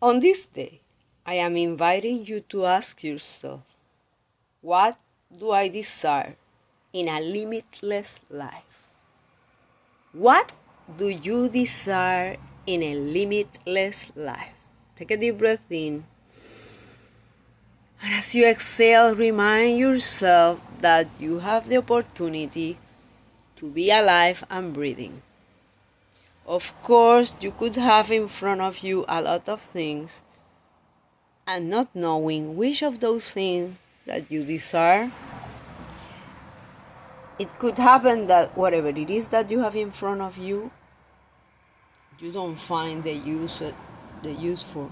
On this day, I am inviting you to ask yourself, what do I desire in a limitless life? What do you desire in a limitless life? Take a deep breath in. And as you exhale, remind yourself that you have the opportunity to be alive and breathing. Of course, you could have in front of you a lot of things and not knowing which of those things that you desire. It could happen that whatever it is that you have in front of you, you don't find the use for.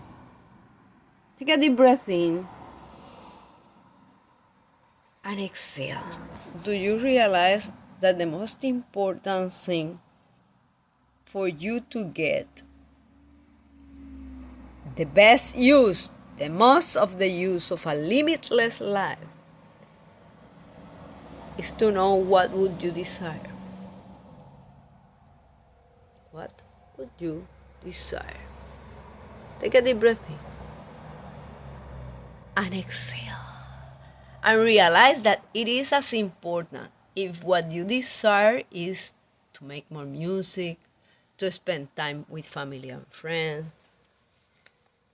Take a deep breath in and exhale. Do you realize that the most important thing for you to get the best use, the most of the use of a limitless life is to know what would you desire? What would you desire? Take a deep breath in and exhale. And realize that it is as important if what you desire is to make more music, to spend time with family and friends,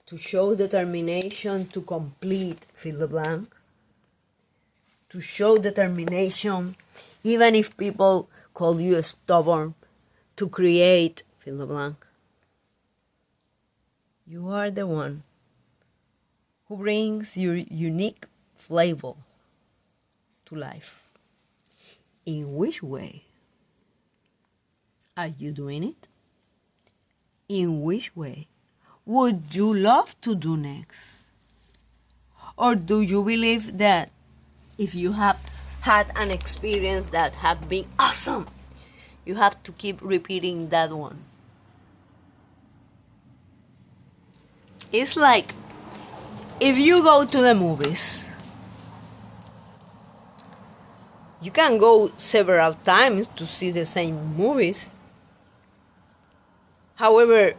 to show determination to complete fill the blank, to show determination even if people call you stubborn, to create fill the blank. You are the one who brings your unique flavor to life. In which way are you doing it? In which way would you love to do next? Or do you believe that if you have had an experience that have been awesome, you have to keep repeating that one? It's like if you go to the movies, you can go several times to see the same movies. However,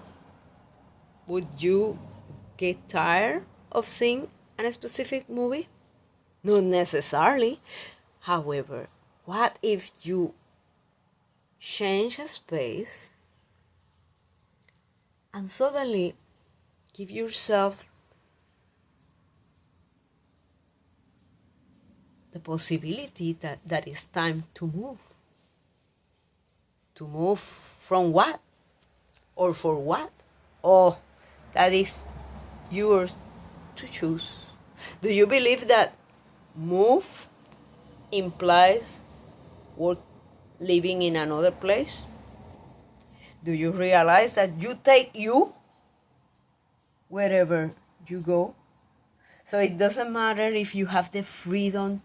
would you get tired of seeing a specific movie? Not necessarily. However, what if you change a space and suddenly give yourself the possibility that it's time to move? To move from what? Or for what? Oh, that is yours to choose. Do you believe that move implies living in another place? Do you realize that you take you wherever you go? So it doesn't matter if you have the freedom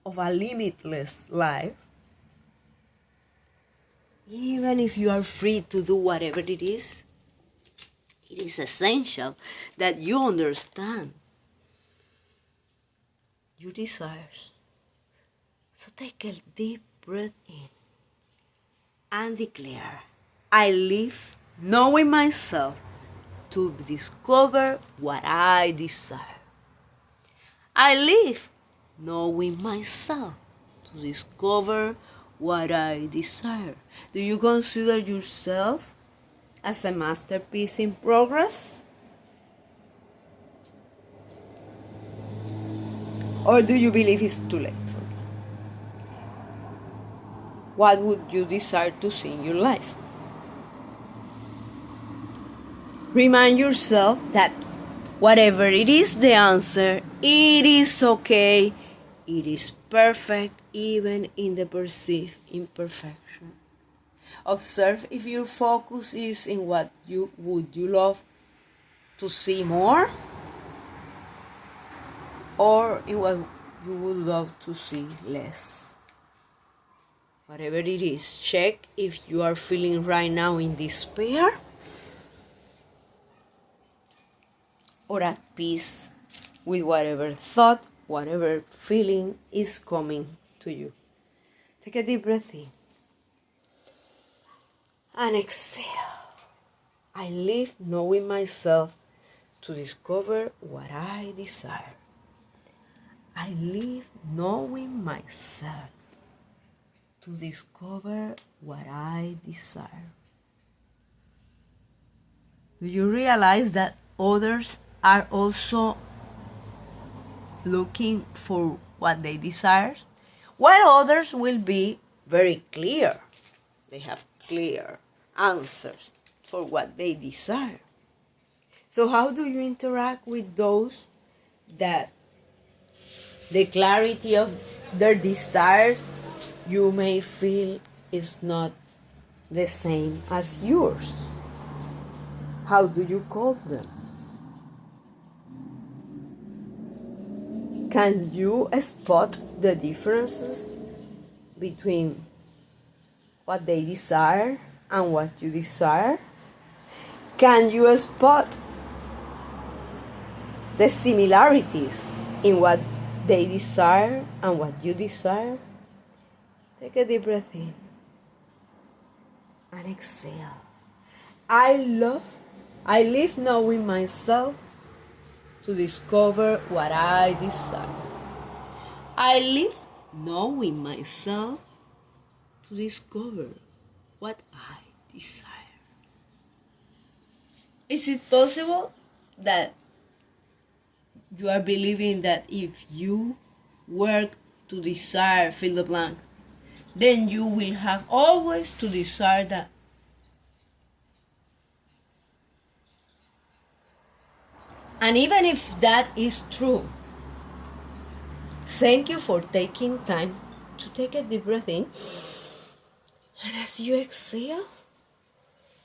of a limitless life. Even if you are free to do whatever it is essential that you understand your desires. So take a deep breath in and declare, I live knowing myself to discover what I desire. I live knowing myself to discover what I desire. Do you consider yourself as a masterpiece in progress? Or do you believe it's too late for you? What would you desire to see in your life? Remind yourself that whatever it is the answer, it is okay. It is perfect even in the perceived imperfection. Observe if your focus is in what you love to see more, or in what you would love to see less. Whatever it is, check if you are feeling right now in despair or at peace with whatever thought, whatever feeling is coming to you. Take a deep breath in and exhale. I live knowing myself to discover what I desire. I live knowing myself to discover what I desire. Do you realize that others are also looking for what they desire? While others will be very clear. They have clear answers for what they desire. So how do you interact with those that the clarity of their desires you may feel is not the same as yours? How do you call them? Can you spot the differences between what they desire and what you desire? Can you spot the similarities in what they desire and what you desire? Take a deep breath in and exhale. I live knowing myself to discover what I desire. I live knowing myself to discover what I desire. Is it possible that you are believing that if you work to desire fill the blank, then you will have always to desire that? And even if that is true, thank you for taking time to take a deep breath in. And as you exhale,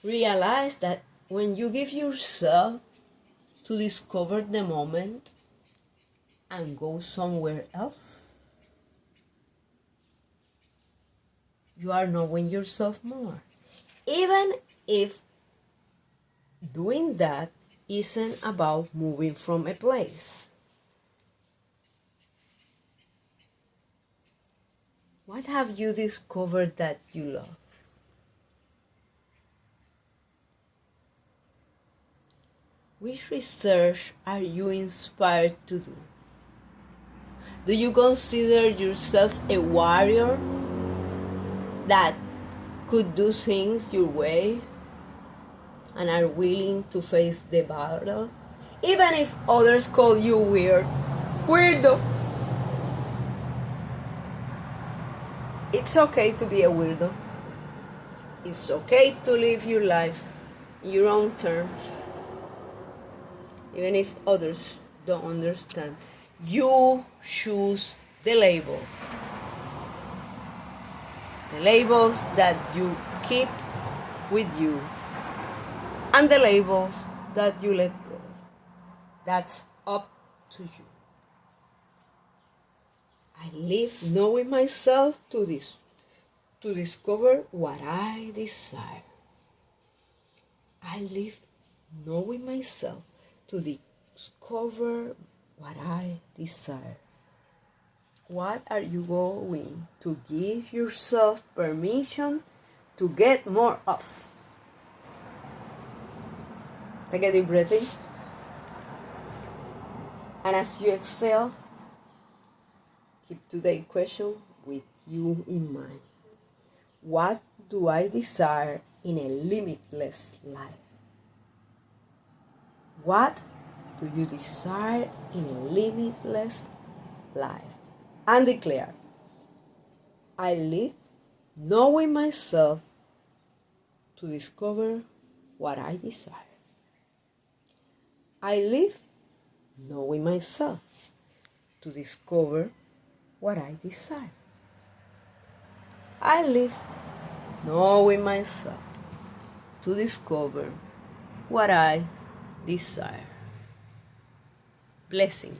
realize that when you give yourself to discover the moment and go somewhere else, you are knowing yourself more. Even if doing that isn't about moving from a place. What have you discovered that you love? Which research are you inspired to do? Do you consider yourself a warrior that could do things your way and are willing to face the battle? Even if others call you weirdo. It's okay to be a weirdo. It's okay to live your life in your own terms. Even if others don't understand. You choose the labels. The labels that you keep with you. And the labels that you let go. That's up to you. I live knowing myself to discover what I desire. I live knowing myself to discover what I desire. What are you going to give yourself permission to get more of? Take a deep breath in. And as you exhale, keep today's question with you in mind. What do I desire in a limitless life? What do you desire in a limitless life? And declare, I live knowing myself to discover what I desire. I live knowing myself to discover what I desire. I live knowing myself to discover what I desire. Blessings.